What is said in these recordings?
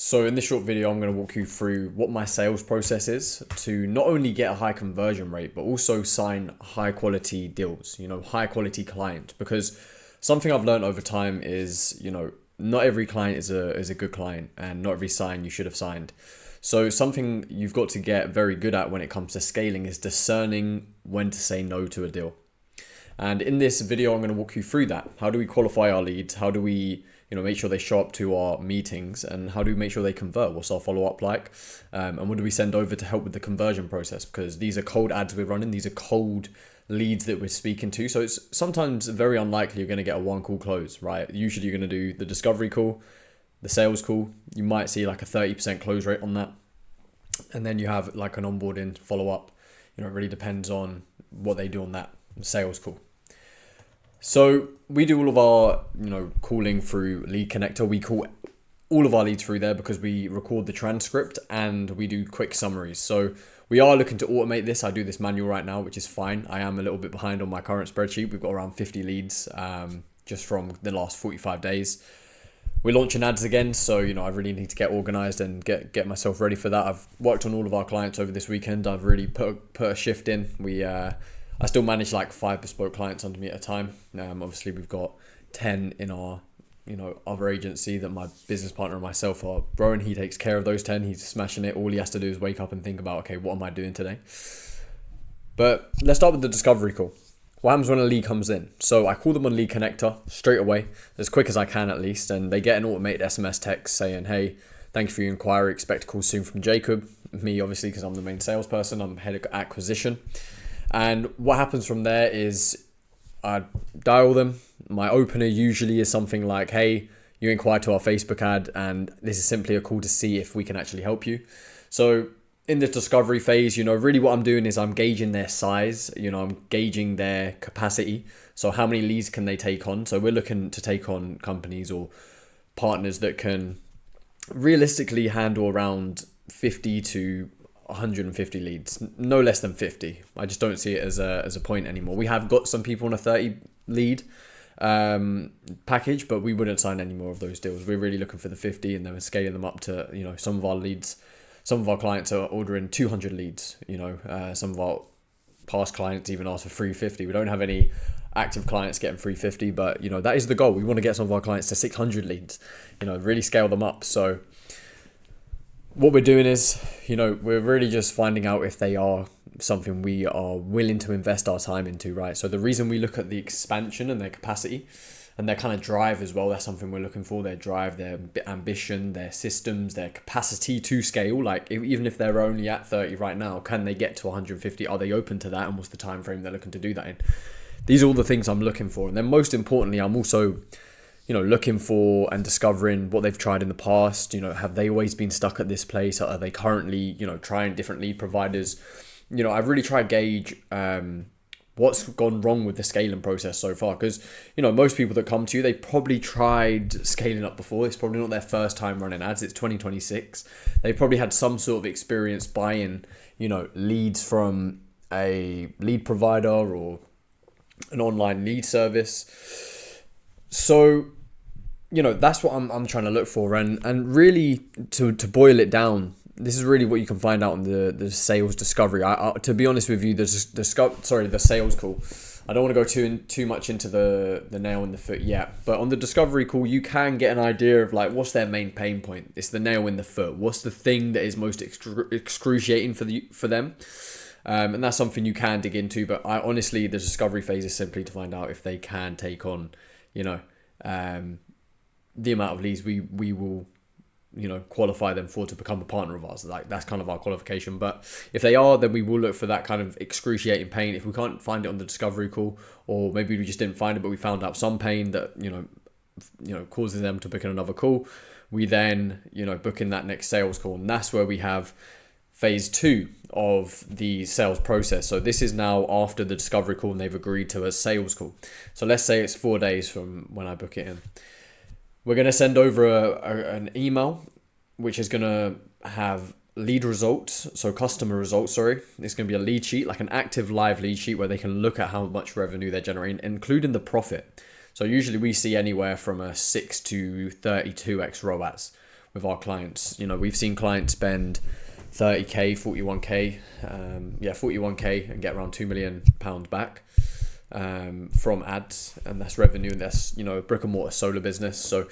So in this short video, I'm going to walk you through what my sales process is to not only get a high conversion rate, but also sign high quality deals, high quality client. Because something I've learned over time is, not every client is a good client, and not every sign you should have signed. So something you've got to get very good at when it comes to scaling is discerning when to say no to a deal. And in this video, I'm going to walk you through that. How do we qualify our leads? How do we make sure they show up to our meetings, and how do we make sure they convert? What's our follow-up like? And what do we send over to help with the conversion process? Because these are cold ads we're running. These are cold leads that we're speaking to. So it's sometimes very unlikely you're going to get a one call close, right? Usually you're going to do the discovery call, the sales call. You might see like a 30% close rate on that. And then you have like an onboarding follow-up. It really depends on what they do on that sales call. So we do all of our, calling through Lead Connector. We call all of our leads through there because we record the transcript and we do quick summaries. So we are looking to automate this. I do this manual right now, which is fine. I am a little bit behind on my current spreadsheet. We've got around 50 leads just from the last 45 days. We're launching ads again, so I really need to get organized and get myself ready for that. I've worked on all of our clients over this weekend. I've really put a shift in. I still manage like 5 bespoke clients under me at a time. Obviously, we've got 10 in our other agency that my business partner and myself are growing. He takes care of those 10. He's smashing it. All he has to do is wake up and think about, okay, what am I doing today? But let's start with the discovery call. What happens when a lead comes in? So I call them on Lead Connector straight away, as quick as I can at least, and they get an automated SMS text saying, hey, thank you for your inquiry. Expect a call soon from Jacob. Me, obviously, because I'm the main salesperson. I'm head of acquisition. And what happens from there is I dial them. My opener usually is something like, hey, you inquired to our Facebook ad, and this is simply a call to see if we can actually help you. So in the discovery phase, really what I'm doing is I'm gauging their size, I'm gauging their capacity. So how many leads can they take on? So we're looking to take on companies or partners that can realistically handle around 50 to 150 leads, no less than 50. I just don't see it as a point anymore. We have got some people on a 30 lead package, but we wouldn't sign any more of those deals. We're really looking for the 50, and then we're scaling them up to, some of our leads. Some of our clients are ordering 200 leads. Some of our past clients even ask for 350. We don't have any active clients getting 350, but that is the goal. We want to get some of our clients to 600 leads. Really scale them up. So what we're doing is, we're really just finding out if they are something we are willing to invest our time into, right? So the reason we look at the expansion and their capacity and their kind of drive as well, that's something we're looking for. Their drive, their ambition, their systems, their capacity to scale. Like even if they're only at 30 right now, can they get to 150? Are they open to that? And what's the time frame they're looking to do that in? These are all the things I'm looking for. And then most importantly, I'm also looking for and discovering what they've tried in the past. Have they always been stuck at this place? Are they currently, trying different lead providers? I've really tried to gauge what's gone wrong with the scaling process so far. Because, most people that come to you, they probably tried scaling up before. It's probably not their first time running ads. It's 2026. They probably had some sort of experience buying, leads from a lead provider or an online lead service. So, that's what I'm trying to look for. And really to boil it down, this is really what you can find out on the sales discovery. To be honest with you, the sales call, I don't want to go too much into the nail in the foot yet. But on the discovery call, you can get an idea of like what's their main pain point. It's the nail in the foot. What's the thing that is most excruciating for them? And that's something you can dig into. But honestly, the discovery phase is simply to find out if they can take on, the amount of leads we will qualify them for to become a partner of ours. Like that's kind of our qualification. But if they are, then we will look for that kind of excruciating pain. If we can't find it on the discovery call, or maybe we just didn't find it, but we found out some pain that causes them to book in another call, we then book in that next sales call, and that's where we have phase 2 of the sales process. So this is now after the discovery call and they've agreed to a sales call. So let's say it's 4 days from when I book it in. We're going to send over an email, which is going to have lead results, so customer results, It's going to be a lead sheet, like an active live lead sheet where they can look at how much revenue they're generating, including the profit. So usually we see anywhere from a 6 to 32x ROAS. with our clients. You know, we've seen clients spend 30k, 41k, 41k and get around £2 million back from ads, and that's revenue, and that's, you know, a brick and mortar solar business. So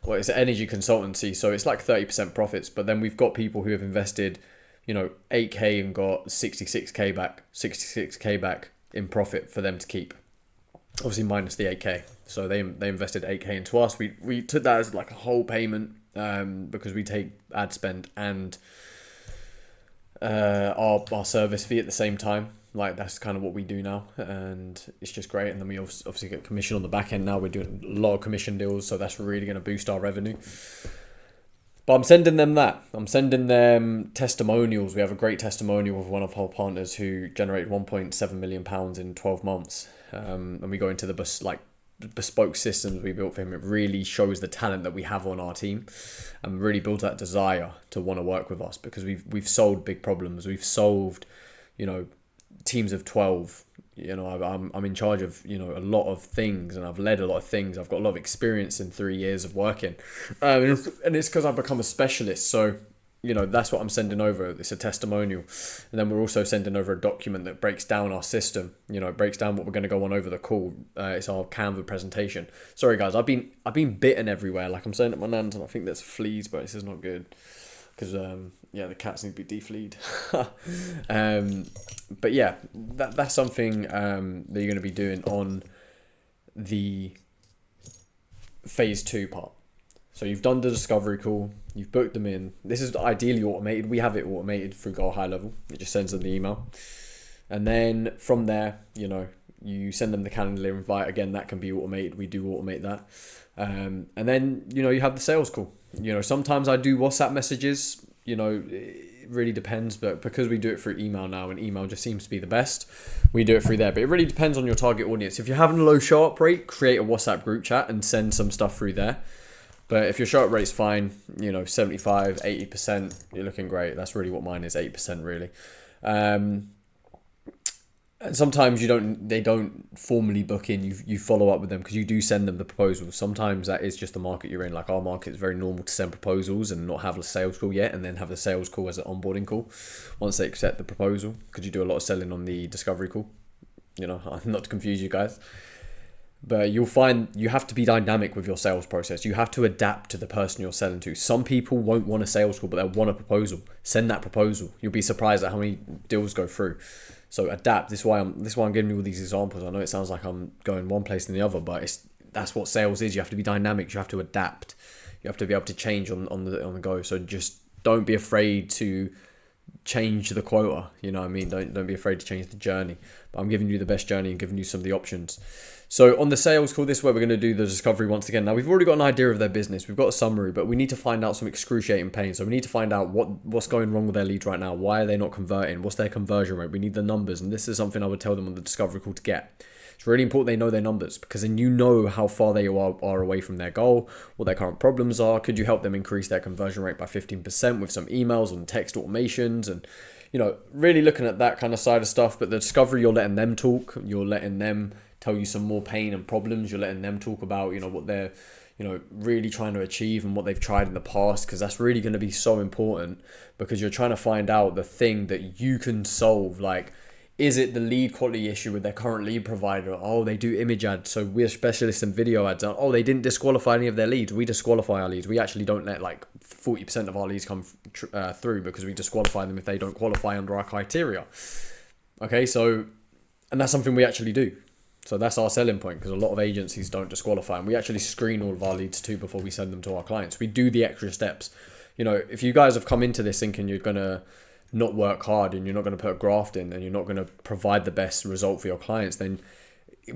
it's an energy consultancy, so it's like 30% profits. But then we've got people who have invested, you know, 8k and got 66k back in profit for them to keep, obviously minus the 8k. So they invested 8k into us. We took that as like a whole payment, because we take ad spend and our service fee at the same time. Like, that's kind of what we do now, and it's just great. And then we obviously get commission on the back end now. We're doing a lot of commission deals, so that's really going to boost our revenue. But I'm sending them that. I'm sending them testimonials. We have a great testimonial with one of our partners who generated £1.7 million in 12 months. And we go into the bespoke systems we built for him. It really shows the talent that we have on our team, and really builds that desire to want to work with us, because we've solved big problems. We've solved, you know, teams of 12. You know, I'm in charge of, you know, a lot of things, and I've led a lot of things. I've got a lot of experience in 3 years of working, and it's because I've become a specialist. So, you know, that's what I'm sending over. It's a testimonial. And then we're also sending over a document that breaks down our system. You know, it breaks down what we're going to go on over the call. It's our Canva presentation. Sorry guys, I've been bitten everywhere. Like, I'm saying at my nan's, and I think there's fleas, but this is not good, because the cats need to be defleed. But yeah, that's something that you're going to be doing on the phase 2 part. So you've done the discovery call, you've booked them in. This is ideally automated. We have it automated through Go High Level. It just sends them the email. And then from there, you know, you send them the calendar invite. Again, that can be automated. We do automate that. And then, you know, you have the sales call. You know, sometimes I do WhatsApp messages. You know, it really depends. But because we do it through email now, and email just seems to be the best, we do it through there. But it really depends on your target audience. If you're having a low show-up rate, create a WhatsApp group chat and send some stuff through there. But if your show-up rate's fine, you know, 75, 80%, you're looking great. That's really what mine is, 8% really. And sometimes they don't formally book in. You follow up with them, because you do send them the proposals. Sometimes that is just the market you're in. Like, our market is very normal to send proposals and not have a sales call yet, and then have the sales call as an onboarding call once they accept the proposal, because you do a lot of selling on the discovery call. You know, not to confuse you guys. But you'll find you have to be dynamic with your sales process. You have to adapt to the person you're selling to. Some people won't want a sales call, but they'll want a proposal. Send that proposal. You'll be surprised at how many deals go through. So adapt. This is why I'm giving you all these examples. I know it sounds like I'm going one place than the other, but that's what sales is. You have to be dynamic. You have to adapt. You have to be able to change on the go. So just don't be afraid to change the quota. You know what I mean? Don't be afraid to change the journey. But I'm giving you the best journey and giving you some of the options. So on the sales call, this is where we're going to do the discovery once again. Now, we've already got an idea of their business. We've got a summary, but we need to find out some excruciating pain. So we need to find out what's going wrong with their leads right now. Why are they not converting? What's their conversion rate? We need the numbers. And this is something I would tell them on the discovery call to get. It's really important they know their numbers, because then you know how far they are away from their goal, what their current problems are. Could you help them increase their conversion rate by 15% with some emails and text automations, and, you know, really looking at that kind of side of stuff. But the discovery, you're letting them talk. You're letting them tell you some more pain and problems. You're letting them talk about, you know, what they're, you know, really trying to achieve and what they've tried in the past, because that's really going to be so important, because you're trying to find out the thing that you can solve. Like, is it the lead quality issue with their current lead provider? Oh, they do image ads, so we're specialists in video ads. Oh, they didn't disqualify any of their leads. We disqualify our leads. We actually don't let like 40% of our leads come through, because we disqualify them if they don't qualify under our criteria. Okay, so, and that's something we actually do. So that's our selling point, because a lot of agencies don't disqualify, and we actually screen all of our leads too before we send them to our clients. We do the extra steps. You know, if you guys have come into this thinking you're going to not work hard and you're not going to put a graft in and you're not going to provide the best result for your clients, then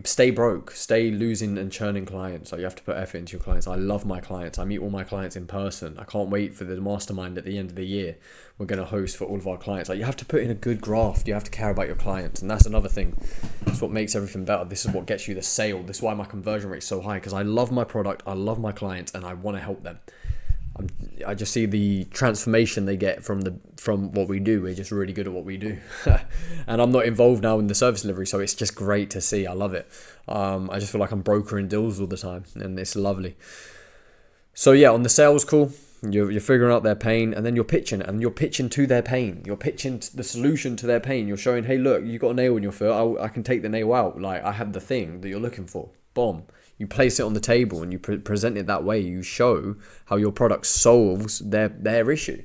stay broke, stay losing and churning clients. Like, you have to put effort into your clients. I love my clients. I meet all my clients in person. I can't wait for the mastermind at the end of the year we're going to host for all of our clients. Like, you have to put in a good graft. You have to care about your clients, and that's another thing. That's what makes everything better. This is what gets you the sale. This is why my conversion rate is so high, because I love my product, I love my clients, and I want to help them. I just see the transformation they get from what we do. We're just really good at what we do. And I'm not involved now in the service delivery, so it's just great to see. I love it. I just feel like I'm brokering deals all the time, and it's lovely. So yeah, on the sales call, You're figuring out their pain, and then you're pitching, to their pain. You're pitching the solution to their pain. You're showing, hey, look, you got a nail in your foot. I can take the nail out. Like, I have the thing that you're looking for. Boom. You place it on the table and you present it that way. You show how your product solves their issue.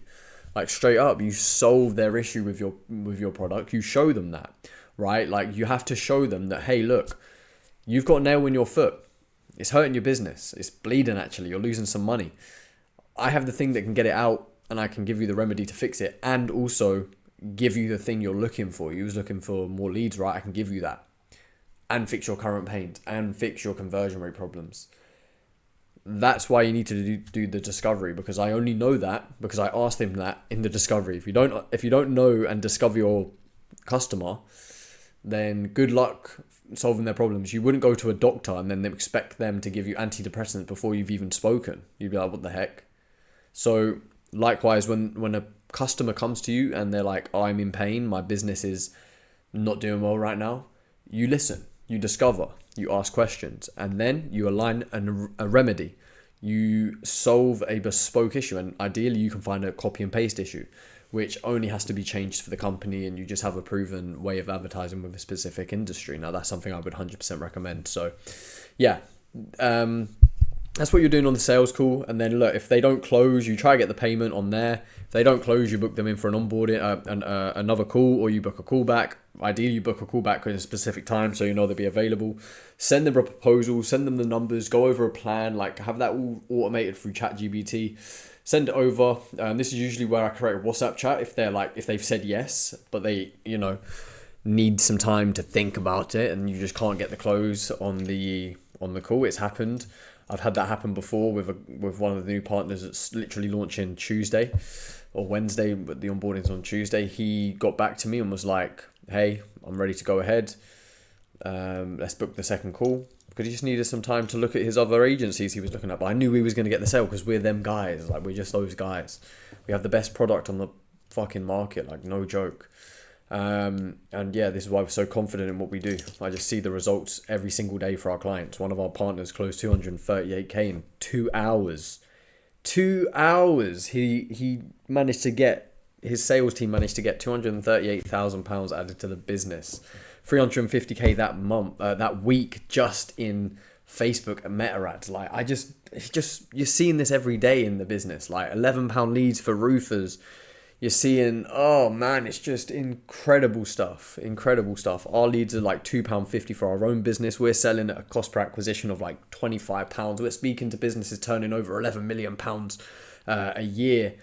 Like, straight up, you solve their issue with your product. You show them that, right? Like, you have to show them that, hey, look, you've got a nail in your foot. It's hurting your business. It's bleeding, actually. You're losing some money. I have the thing that can get it out, and I can give you the remedy to fix it, and also give you the thing you're looking for. You was looking for more leads, right? I can give you that, and fix your current pains, and fix your conversion rate problems. That's why you need to do the discovery, because I only know that because I asked him that in the discovery. If you don't know and discover your customer, then good luck solving their problems. You wouldn't go to a doctor and then expect them to give you antidepressants before you've even spoken. You'd be like, what the heck? So likewise, when a customer comes to you and they're like, oh, I'm in pain, my business is not doing well right now, you listen, you discover, you ask questions, and then you align a remedy. You solve a bespoke issue, and ideally you can find a copy and paste issue, which only has to be changed for the company, and you just have a proven way of advertising with a specific industry. Now, that's something I would 100% recommend. So yeah, that's what you're doing on the sales call. And then look, if they don't close, you try to get the payment on there. If they don't close, you book them in for an onboarding, another call, or you book a call back. Ideally, you book a call back at a specific time so you know they'll be available. Send them a proposal, send them the numbers, go over a plan, like have that all automated through ChatGPT. Send it over. This is usually where I create a WhatsApp chat if they've said yes, but they, need some time to think about it, and you just can't get the close on the call. It's happened. I've had that happen before with one of the new partners that's literally launching Tuesday or Wednesday, but the onboarding's on Tuesday. He got back to me and was like, hey, I'm ready to go ahead. Let's book the second call, because he just needed some time to look at his other agencies he was looking at. But I knew we was going to get the sale because we're them guys. Like, we're just those guys. We have the best product on the fucking market, like, no joke. And yeah, this is why we're so confident in what we do. I just see the results every single day for our clients. One of our partners closed 238k in 2 hours. 2 hours. He managed to get, his sales team managed to get £238,000 added to the business. 350k that month, that week, just in Facebook and Meta ads. Like, you're seeing this every day in the business. Like, £11 leads for roofers. You're seeing, oh man, it's just incredible stuff. Our leads are like £2.50 for our own business. We're selling at a cost per acquisition of like £25. We're speaking to businesses turning over £11 million a year,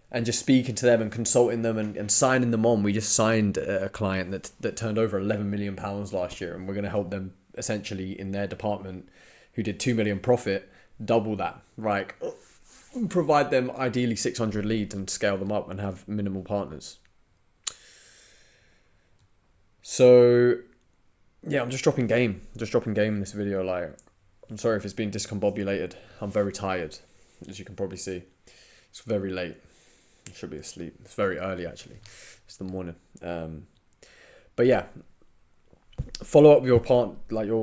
and just speaking to them and consulting them and signing them on. We just signed a client that turned over £11 million last year, and we're going to help them essentially in their department, who did 2 million profit, double that, right? Provide them ideally 600 leads and scale them up and have minimal partners. So yeah, I'm just dropping game in this video. Like, I'm sorry if it's been discombobulated. I'm very tired, as you can probably see. It's very late. I should be asleep. It's very early, actually. It's the morning. But yeah, follow up your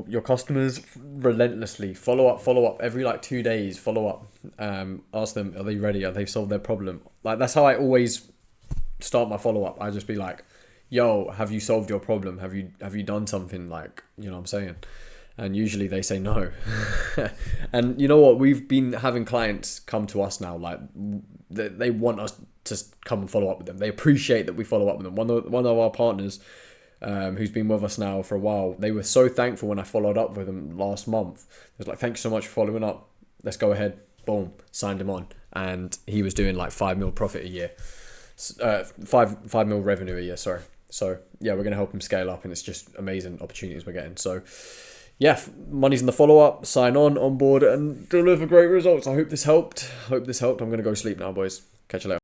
your customers relentlessly. Follow up every 2 days. Follow up. Ask them, are they ready? Have they solved their problem? Like, that's how I always start my follow up. I just be like, yo, have you solved your problem? Have you done something? Like, you know what I'm saying? And usually they say no. And you know what? We've been having clients come to us now. Like, they want us to come and follow up with them. They appreciate that we follow up with them. One of our partners, who's been with us now for a while, they were so thankful when I followed up with them last month. It was like, thank you so much for following up. Let's go ahead. Boom, signed him on. And he was doing like 5 mil profit a year. 5 mil revenue a year, sorry. So yeah, we're going to help him scale up, and it's just amazing opportunities we're getting. So yeah, money's in the follow-up, sign on board, and deliver great results. I hope this helped. I'm going to go sleep now, boys. Catch you later.